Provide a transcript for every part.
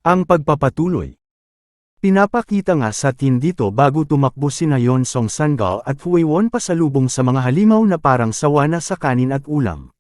Ang pagpapatuloy. Pinapakita nga sa tin dito bago tumakbo sina Yeon Song Sangal at Huiwon pasalubong sa mga halimaw na parang sawa na sa kanin at ulam.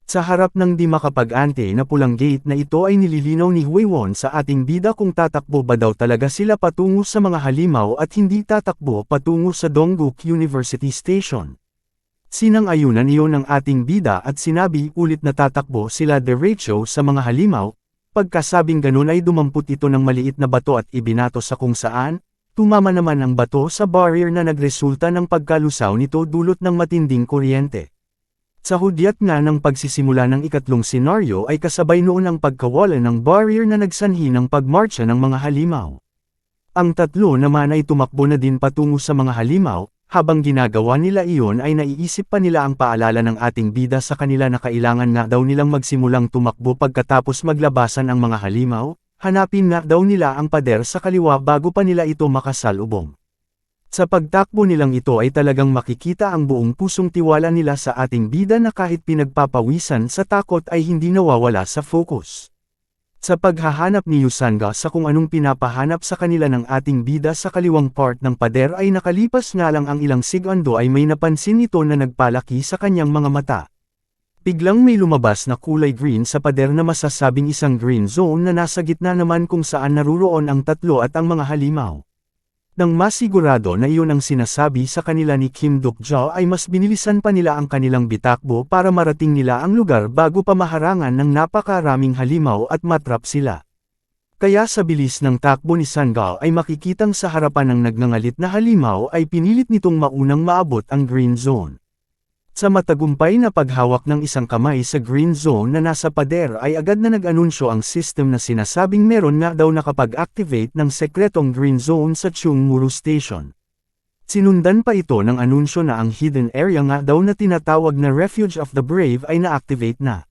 Sa harap ng di makapag-ante na pulang gate na ito ay nililinaw ni Huiwon sa ating bida kung tatakbo ba daw talaga sila patungo sa mga halimaw at hindi tatakbo patungo sa Dongguk University Station. Sinang-ayunan iyon ng ating bida at sinabi ulit na tatakbo sila diretso sa mga halimaw. Pagkasabing ganun ay dumampot ito ng maliit na bato at ibinato sa kung saan, tumama naman ang bato sa barrier na nagresulta ng pagkalusaw nito dulot ng matinding kuryente. Sa hudyat nga ng pagsisimula ng ikatlong senaryo ay kasabay noon ang pagkawala ng barrier na nagsanhi ng pagmarcha ng mga halimaw. Ang tatlo naman ay tumakbo na din patungo sa mga halimaw. Habang ginagawa nila iyon ay naiisip pa nila ang paalala ng ating bida sa kanila na kailangan nga daw nilang magsimulang tumakbo pagkatapos maglabasan ang mga halimaw, hanapin nga daw nila ang pader sa kaliwa bago pa nila ito makasalubong. Sa pagtakbo nilang ito ay talagang makikita ang buong pusong tiwala nila sa ating bida na kahit pinagpapawisan sa takot ay hindi nawawala sa focus. Sa paghahanap ni Yusanga sa kung anong pinapahanap sa kanila ng ating bida sa kaliwang part ng pader ay nakalipas nga lang ang ilang segundo ay may napansin ito na nagpalaki sa kanyang mga mata. Biglang may lumabas na kulay green sa pader na masasabing isang green zone na nasa gitna naman kung saan naruroon ang tatlo at ang mga halimaw. Nang masigurado na iyon ang sinasabi sa kanila ni Kim Duk-ja ay mas binilisan pa nila ang kanilang bitakbo para marating nila ang lugar bago pa maharangan ng napakaraming halimaw at matrap sila. Kaya sa bilis ng takbo ni Sangal ay makikitang sa harapan ng nagngangalit na halimaw ay pinilit nitong maunang maabot ang green zone. Sa matagumpay na paghawak ng isang kamay sa green zone na nasa pader ay agad na nag-anunsyo ang system na sinasabing meron nga daw nakapag-activate ng sekretong green zone sa Chungmuru Station. Sinundan pa ito ng anunsyo na ang hidden area nga daw na tinatawag na Refuge of the Brave ay na-activate na.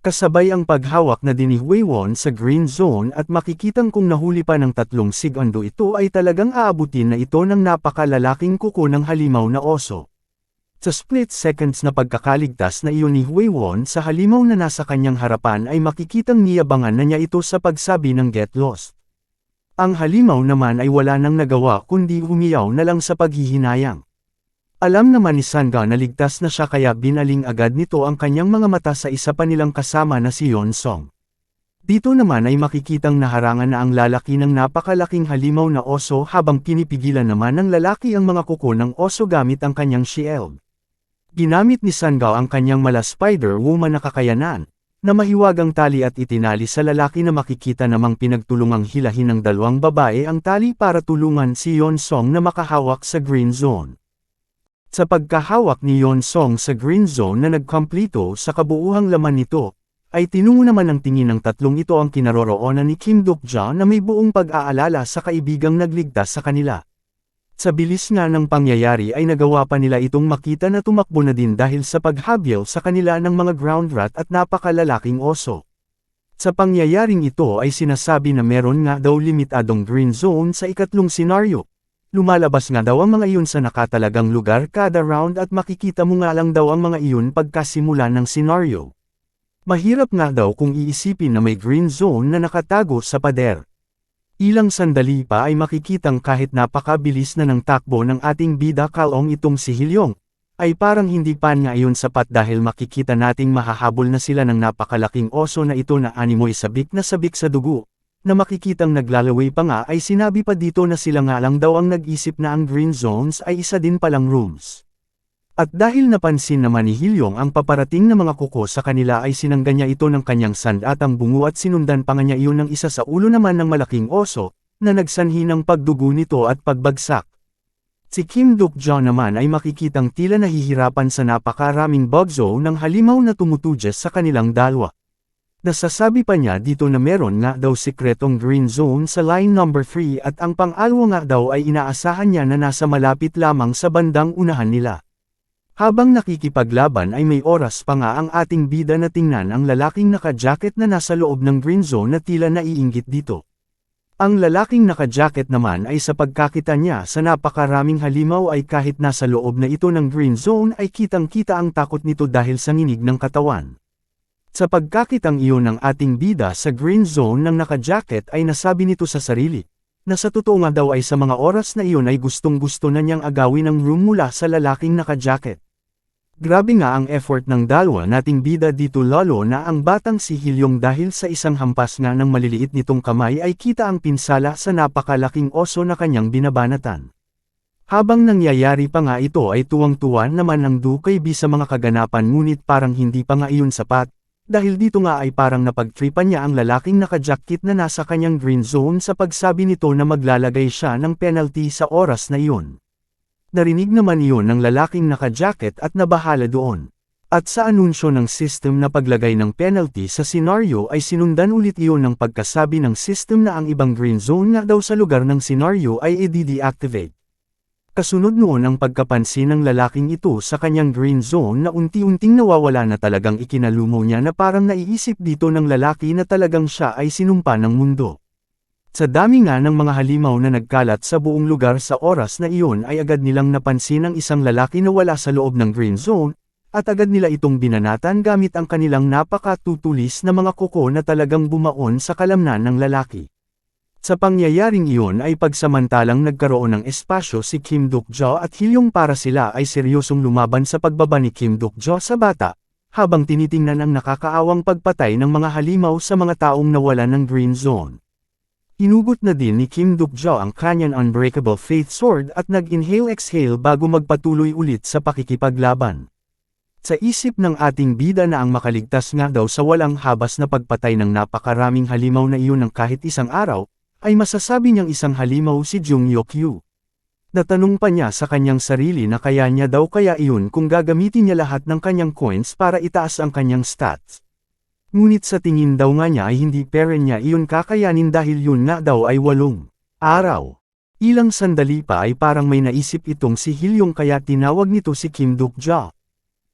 Kasabay ang paghawak na din ni Huiwon sa green zone at makikitang kung nahuli pa ng 3 segundo ito ay talagang aabutin na ito ng napakalalaking kuko ng halimaw na oso. Sa split seconds na pagkakaligtas na iyon ni Huiwon sa halimaw na nasa kanyang harapan ay makikitang niyabangan na niya ito sa pagsabi ng get lost. Ang halimaw naman ay wala nang nagawa kundi humiyaw na lang sa paghihinayang. Alam naman ni Sanga na ligtas na siya kaya binaling agad nito ang kanyang mga mata sa isa pa nilang kasama na si Yeon Song. Dito naman ay makikitang naharangan na ang lalaki ng napakalaking halimaw na oso habang pinipigilan naman ng lalaki ang mga kuko ng oso gamit ang kanyang shield. Ginamit ni Sangao ang kanyang mala Spider-Woman na kakayanan, na mahiwagang tali at itinali sa lalaki na makikita namang pinagtulungang hilahin ng dalawang babae ang tali para tulungan si Yeon Song na makahawak sa Green Zone. Sa pagkahawak ni Yeon Song sa Green Zone na nagkompleto sa kabuuhang laman nito, ay tinungo naman ng tingin ng tatlong ito ang kinaroroonan ni Kim Duk-ja na may buong pag-aalala sa kaibigang nagligtas sa kanila. Sa bilis nga ng pangyayari ay nagawa pa nila itong makita na tumakbo na din dahil sa paghabyel sa kanila ng mga ground rat at napakalalaking oso. Sa pangyayaring ito ay sinasabi na meron nga daw limitadong green zone sa ikatlong senaryo. Lumalabas nga daw ang mga iyon sa nakatalagang lugar kada round at makikita mo nga lang daw ang mga iyon pagkasimula ng senaryo. Mahirap nga daw kung iisipin na may green zone na nakatago sa pader. Ilang sandali pa ay makikitang kahit napakabilis na ng takbo ng ating bida kalong itong si Hilyong, ay parang hindi pa nga iyon sapat dahil makikita nating mahahabol na sila ng napakalaking oso na ito na animoy sabik na sabik sa dugo, na makikitang naglalaway pa nga ay sinabi pa dito na sila nga lang daw ang nag-isip na ang green zones ay isa din palang rooms. At dahil napansin naman ni Hilyong ang paparating na mga kuko sa kanila ay sinangga niya ito ng kanyang sandatang bungo at sinundan pa nga niya iyon ng isa sa ulo naman ng malaking oso, na nagsanhi ng pagdugo nito at pagbagsak. Si Kim Duk-ja naman ay makikitang tila nahihirapan sa napakaraming bugzo ng halimaw na tumutudyas sa kanilang dalawa. Nasasabi pa niya dito na meron nga daw sikretong green zone sa line number 3 at ang pang-alwa nga daw ay inaasahan niya na nasa malapit lamang sa bandang unahan nila. Habang nakikipaglaban ay may oras pa nga ang ating bida na tingnan ang lalaking naka-jacket na nasa loob ng green zone na tila naiinggit dito. Ang lalaking naka-jacket naman ay sa pagkakita niya sa napakaraming halimaw ay kahit nasa loob na ito ng green zone ay kitang-kita ang takot nito dahil sa nginig ng katawan. Sa pagkakitang iyon ng ating bida sa green zone ng naka-jacket ay nasabi nito sa sarili, na sa totoo nga daw ay sa mga oras na iyon ay gustong-gusto na niyang agawin ang room mula sa lalaking naka-jacket. Grabe nga ang effort ng dalawa nating bida dito lalo na ang batang si Hilyong dahil sa isang hampas nga ng maliliit nitong kamay ay kita ang pinsala sa napakalaking oso na kanyang binabanatan. Habang nangyayari pa nga ito ay tuwang-tuwa naman ang Dukay sa mga kaganapan ngunit parang hindi pa nga iyon sapat, dahil dito nga ay parang napagtripan niya ang lalaking naka-jacket na nasa kanyang green zone sa pagsabi nito na maglalagay siya ng penalty sa oras na iyon. Narinig naman iyon ng lalaking naka-jacket at nabahala doon. At sa anunsyo ng system na paglagay ng penalty sa senaryo ay sinundan ulit iyon ng pagkasabi ng system na ang ibang green zone nga daw sa lugar ng senaryo ay i-deactivate. Kasunod noon ang pagkapansin ng lalaking ito sa kanyang green zone na unti-unting nawawala na talagang ikinalumo niya na parang naiisip dito ng lalaki na talagang siya ay sinumpa ng mundo. Sa dami nga ng mga halimaw na nagkalat sa buong lugar sa oras na iyon ay agad nilang napansin ang isang lalaki na wala sa loob ng green zone, at agad nila itong binanatan gamit ang kanilang napakatutulis na mga kuko na talagang bumaon sa kalamnan ng lalaki. Sa pangyayaring iyon ay pagsamantalang nagkaroon ng espasyo si Kim Duk-jo at Hilyong para sila ay seryosong lumaban sa pagbaba ni Kim Duk-jo sa bata, habang tinitingnan ang nakakaawang pagpatay ng mga halimaw sa mga taong nawalan ng green zone. Hinugot na din ni Kim Duk-jo ang kanyang Unbreakable Faith Sword at nag-inhale-exhale bago magpatuloy ulit sa pakikipaglaban. Sa isip ng ating bida na ang makaligtas nga daw sa walang habas na pagpatay ng napakaraming halimaw na iyon ng kahit isang araw, ay masasabi niyang isang halimaw si Jung Yok-yu. Natanong pa niya sa kanyang sarili na kaya niya daw kaya iyon kung gagamitin niya lahat ng kanyang coins para itaas ang kanyang stats. Ngunit sa tingin daw nga niya ay hindi pera niya iyon kakayanin dahil yun nga daw ay 8 araw. Ilang sandali pa ay parang may naisip itong si Hilyong kaya tinawag nito si Kim Duk-jo.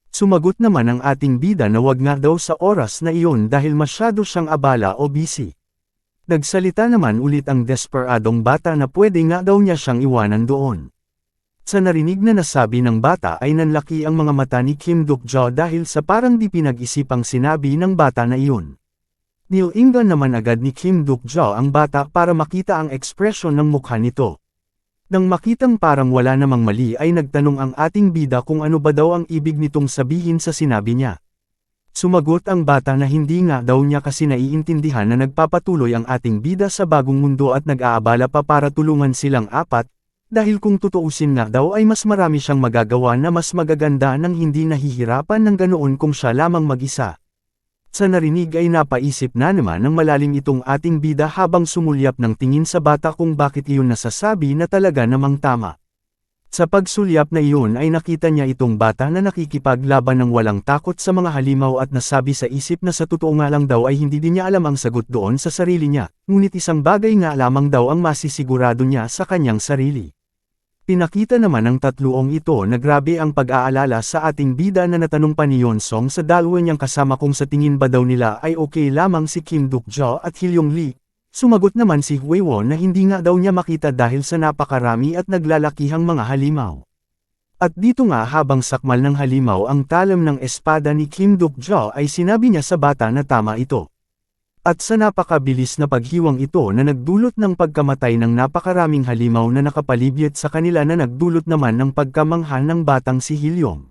Sumagot naman ang ating bida na wag nga daw sa oras na iyon dahil masyado siyang abala o busy. Nagsalita naman ulit ang desperadong bata na pwede nga daw niya siyang iwanan doon. Sa narinig na nasabi ng bata ay nanlaki ang mga mata ni Kim Duk-jo dahil sa parang di pinag-isipang sinabi ng bata na iyon. Nilingan naman agad ni Kim Duk-jo ang bata para makita ang ekspresyon ng mukha nito. Nang makitang parang wala namang mali ay nagtanong ang ating bida kung ano ba daw ang ibig nitong sabihin sa sinabi niya. Sumagot ang bata na hindi nga daw niya kasi naiintindihan na nagpapatuloy ang ating bida sa bagong mundo at nag-aabala pa para tulungan silang apat, dahil kung tutuusin nga daw ay mas marami siyang magagawa na mas magaganda nang hindi nahihirapan ng ganoon kung siya lamang mag-isa. Sa narinig ay napaisip na naman ng malalim itong ating bida habang sumulyap ng tingin sa bata kung bakit iyon nasasabi na talaga namang tama. Sa pagsulyap na iyon ay nakita niya itong bata na nakikipaglaban ng walang takot sa mga halimaw at nasabi sa isip na sa totoo nga lang daw ay hindi din niya alam ang sagot doon sa sarili niya, ngunit isang bagay nga lamang daw ang masisigurado niya sa kanyang sarili. Pinakita naman ng tatluong ito na grabe ang pag-aalala sa ating bida na natanong pa ni Yeonsong sa dalawa niyang kasama kung sa tingin ba daw nila ay okay lamang si Kim Duk-jo at Hilyong Lee. Sumagot naman si Hwewon na hindi nga daw niya makita dahil sa napakarami at naglalakihang mga halimaw. At dito nga habang sakmal ng halimaw ang talam ng espada ni Kim Duk-jo ay sinabi niya sa bata na tama ito. At sa napakabilis na paghiwang ito na nagdulot ng pagkamatay ng napakaraming halimaw na nakapalibyet sa kanila na nagdulot naman ng pagkamangha ng batang si Hilyong.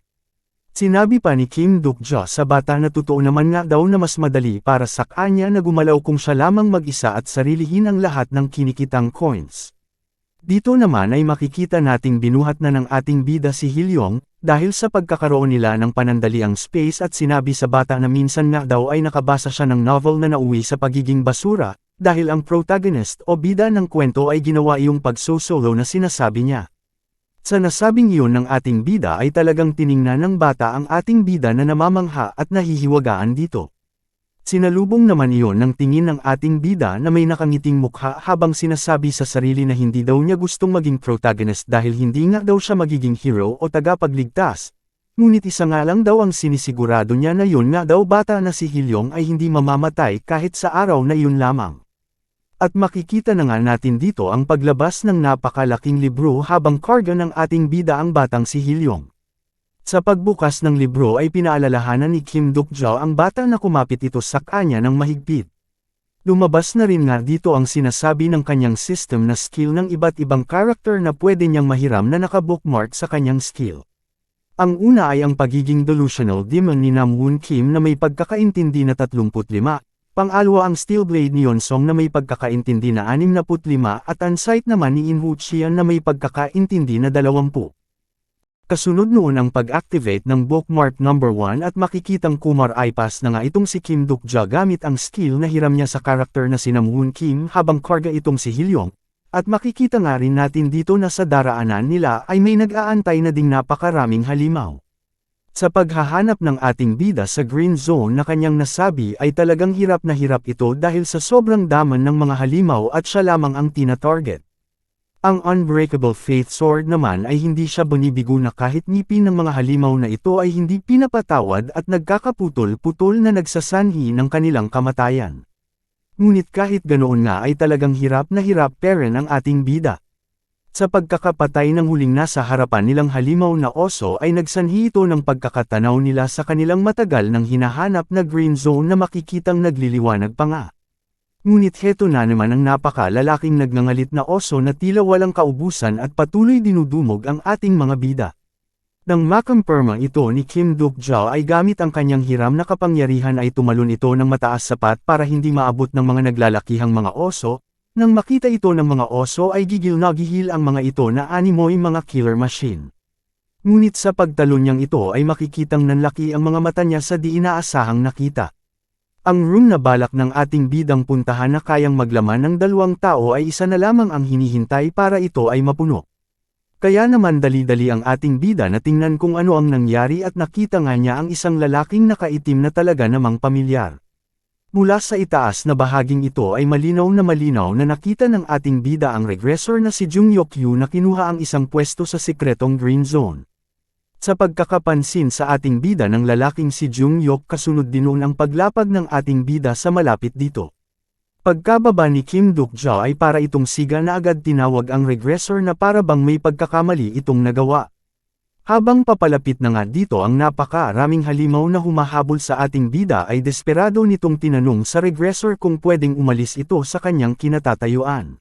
Sinabi pa ni Kim Duk-jo sa bata na totoo naman nga daw na mas madali para sa kanya na gumalaw kung siya lamang mag-isa at sarilihin ang lahat ng kinikitang coins. Dito naman ay makikita nating binuhat na ng ating bida si Hilyong, dahil sa pagkakaroon nila ng panandaliang space at sinabi sa bata na minsan nga daw ay nakabasa siya ng novel na nauwi sa pagiging basura, dahil ang protagonist o bida ng kwento ay ginawa iyong pagso-solo na sinasabi niya. Sa nasabing iyon ng ating bida ay talagang tiningnan ng bata ang ating bida na namamangha at nahihiwagaan dito. Sinalubong naman iyon ng tingin ng ating bida na may nakangiting mukha habang sinasabi sa sarili na hindi daw niya gustong maging protagonist dahil hindi nga daw siya magiging hero o tagapagligtas. Ngunit isa nga lang daw ang sinisigurado niya na yun nga daw bata na si Hilyong ay hindi mamamatay kahit sa araw na yun lamang. At makikita na nga natin dito ang paglabas ng napakalaking libro habang karga ng ating bida ang batang si Hilyong. Sa pagbukas ng libro ay pinaalalahanan ni Kim Duk-jo ang bata na kumapit ito sa kanya ng mahigpit. Lumabas na rin nga dito ang sinasabi ng kanyang system na skill ng iba't ibang character na pwede niyang mahiram na nakabookmark sa kanyang skill. Ang una ay ang pagiging delusional demon ni Namwoon Kim na may pagkakaintindi na 35, pang-alwa ang Steel Blade ni Yeonsong na may pagkakaintindi na 65 at Unsight naman ni In Woo Chian na may pagkakaintindi na 20. Kasunod noon ang pag-activate ng bookmark number 1 at makikitang Kumar I-pass na nga itong si Kim Duk-ja gamit ang skill na hiram niya sa karakter na si Namwoon Kim habang karga itong si Hilyong, at makikita nga rin natin dito na sa daraanan nila ay may nag-aantay na ding napakaraming halimaw. Sa paghahanap ng ating bida sa green zone na kanyang nasabi ay talagang hirap na hirap ito dahil sa sobrang daman ng mga halimaw at siya lamang ang tina-target. Ang Unbreakable Faith Sword naman ay hindi siya binibigo na kahit ngipin ng mga halimaw na ito ay hindi pinapatawad at nagkakaputol-putol na nagsasanhi ng kanilang kamatayan. Ngunit kahit ganoon nga ay talagang hirap na hirap pa rin ang ating bida. Sa pagkakapatay ng huling nasa harapan nilang halimaw na oso ay nagsanhi ito ng pagkakatanaw nila sa kanilang matagal ng hinahanap na green zone na makikitang nagliliwanag pa nga. Ngunit heto na naman ang napaka-lalaking nagngangalit na oso na tila walang kaubusan at patuloy dinudumog ang ating mga bida. Nang makampirma ito ni Kim Duk-jo ay gamit ang kanyang hiram na kapangyarihan ay tumalon ito ng mataas sapat para hindi maabot ng mga naglalakihang mga oso. Nang makita ito ng mga oso ay gigil na gihil ang mga ito na animoy mga killer machine. Ngunit sa pagtalon niyang ito ay makikitang nanlaki ang mga mata niya sa di inaasahang nakita. Ang room na balak ng ating bidang puntahan na kayang maglaman ng 2 tao ay isa na lamang ang hinihintay para ito ay mapuno. Kaya naman dali-dali ang ating bida na tingnan kung ano ang nangyari at nakita nga niya ang isang lalaking nakaitim na talaga namang pamilyar. Mula sa itaas na bahaging ito ay malinaw na nakita ng ating bida ang regressor na si Jung Yok-yu na kinuha ang isang pwesto sa sikretong green zone. Sa pagkakapansin sa ating bida ng lalaking si Jung Yok kasunod din noon ang paglapag ng ating bida sa malapit dito. Pagkababa ni Kim Duk-jo ay para itong siga na agad tinawag ang regressor na para bang may pagkakamali itong nagawa. Habang papalapit na nga dito ang napakaraming halimaw na humahabol sa ating bida ay desperado nitong tinanong sa regressor kung pwedeng umalis ito sa kanyang kinatatayuan.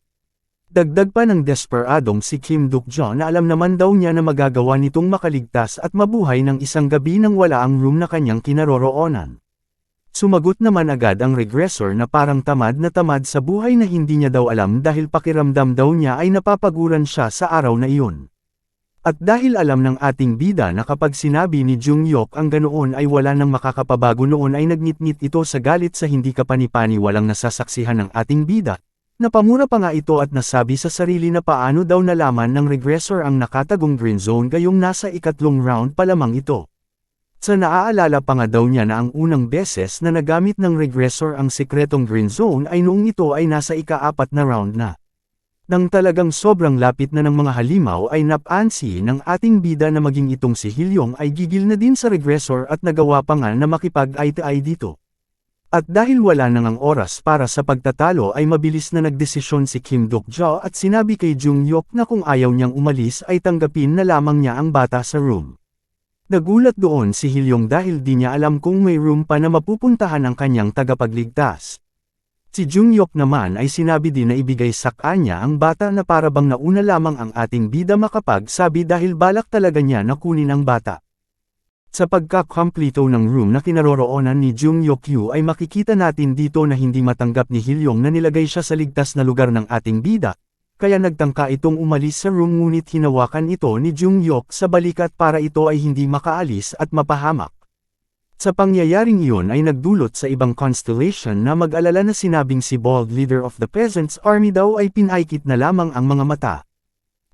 Dagdag pa ng desperadong si Kim Duk-jo na alam naman daw niya na magagawa nitong makaligtas at mabuhay ng isang gabi nang wala ang room na kanyang kinaroroonan. Sumagot naman agad ang regressor na parang tamad na tamad sa buhay na hindi niya daw alam dahil pakiramdam daw niya ay napapaguran siya sa araw na iyon. At dahil alam ng ating bida na kapag sinabi ni Jung Yok ang ganoon ay wala nang makakapabago noon ay nagnitnit ito sa galit sa hindi kapanipani walang nasasaksihan ng ating bida. Napamura pa nga ito at nasabi sa sarili na paano daw nalaman ng regressor ang nakatagong green zone gayong nasa ikatlong round pa lamang ito. Sa naaalala pa nga daw niya na ang unang beses na nagamit ng regressor ang sikretong green zone ay noong ito ay nasa ika-4 na round na. Nang talagang sobrang lapit na ng mga halimaw ay napansin ng ating bida na maging itong si Hilyong ay gigil na din sa regressor at nagawa pa nga na makipag-eye-to-eye dito. At dahil wala nang ang oras para sa pagtatalo ay mabilis na nagdesisyon si Kim Duk-jo at sinabi kay Jung Yok na kung ayaw niyang umalis ay tanggapin na lamang niya ang bata sa room. Nagulat doon si Hilyong dahil di niya alam kung may room pa na mapupuntahan ang kanyang tagapagligtas. Si Jung Yok naman ay sinabi din na ibigay sa kanya ang bata na para bang nauna lamang ang ating bida makapagsabi dahil balak talaga niya na kunin ang bata. Sa pagkakompleto ng room na kinaroroonan ni Jung Yok-yu ay makikita natin dito na hindi matanggap ni Hilyong na nilagay siya sa ligtas na lugar ng ating bida, kaya nagtangka itong umalis sa room ngunit hinawakan ito ni Jung Yok sa balikat para ito ay hindi makaalis at mapahamak. Sa pangyayaring iyon ay nagdulot sa ibang constellation na mag-alala na sinabing si Bald Leader of the Peasants Army daw ay pinaikit na lamang ang mga mata.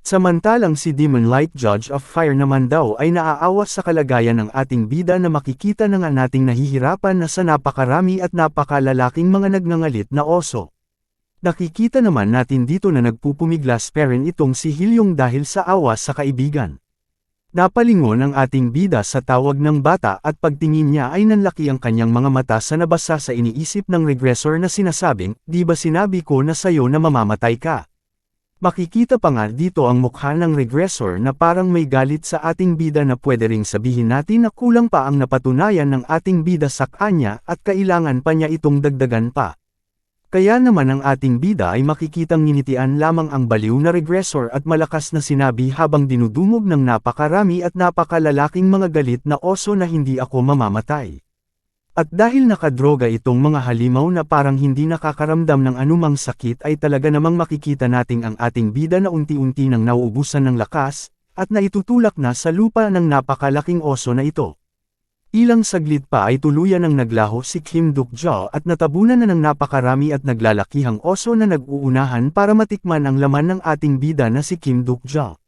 Samantalang si Demon Light Judge of Fire naman daw ay naaawa sa kalagayan ng ating bida na makikita na nga nating nahihirapan na sa napakarami at napakalalaking mga nagngangalit na oso. Nakikita naman natin dito na nagpupumiglas pa rin itong si Hilyong dahil sa awa sa kaibigan. Napalingon ang ating bida sa tawag ng bata at pagtingin niya ay nanlaki ang kanyang mga mata sa nabasa sa iniisip ng regressor na sinasabing, "Di ba sinabi ko na sayo na mamamatay ka?" Makikita pa nga dito ang mukha ng regressor na parang may galit sa ating bida na pwede ring sabihin natin na kulang pa ang napatunayan ng ating bida sa kanya at kailangan pa niya itong dagdagan pa. Kaya naman ang ating bida ay makikitang nginitian lamang ang baliw na regressor at malakas na sinabi habang dinudumog ng napakarami at napakalalaking mga galit na oso na hindi ako mamamatay. At dahil nakadroga itong mga halimaw na parang hindi nakakaramdam ng anumang sakit ay talaga namang makikita nating ang ating bida na unti-unti nang nauubusan ng lakas, at naitutulak na sa lupa ng napakalaking oso na ito. Ilang saglit pa ay tuluyan ng naglaho si Kim Duk-jo at natabunan na ng napakarami at naglalakihang oso na nag-uunahan para matikman ang laman ng ating bida na si Kim Duk-jo.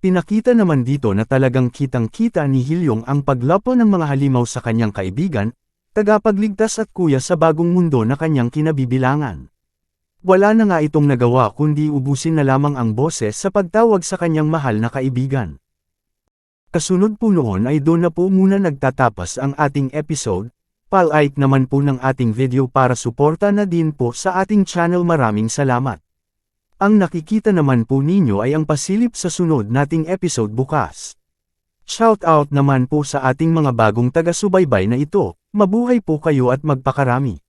Pinakita naman dito na talagang kitang-kita ni Hilyong ang paglapo ng mga halimaw sa kanyang kaibigan, tagapagligtas at kuya sa bagong mundo na kanyang kinabibilangan. Wala na nga itong nagawa kundi ubusin na lamang ang boses sa pagtawag sa kanyang mahal na kaibigan. Kasunod po noon ay doon na po muna nagtatapos ang ating episode. Palike naman po ng ating video para suporta na din po sa ating channel. Maraming salamat. Ang nakikita naman po ninyo ay ang pasilip sa sunod nating episode bukas. Shoutout naman po sa ating mga bagong taga-subaybay na ito. Mabuhay po kayo at magpakarami.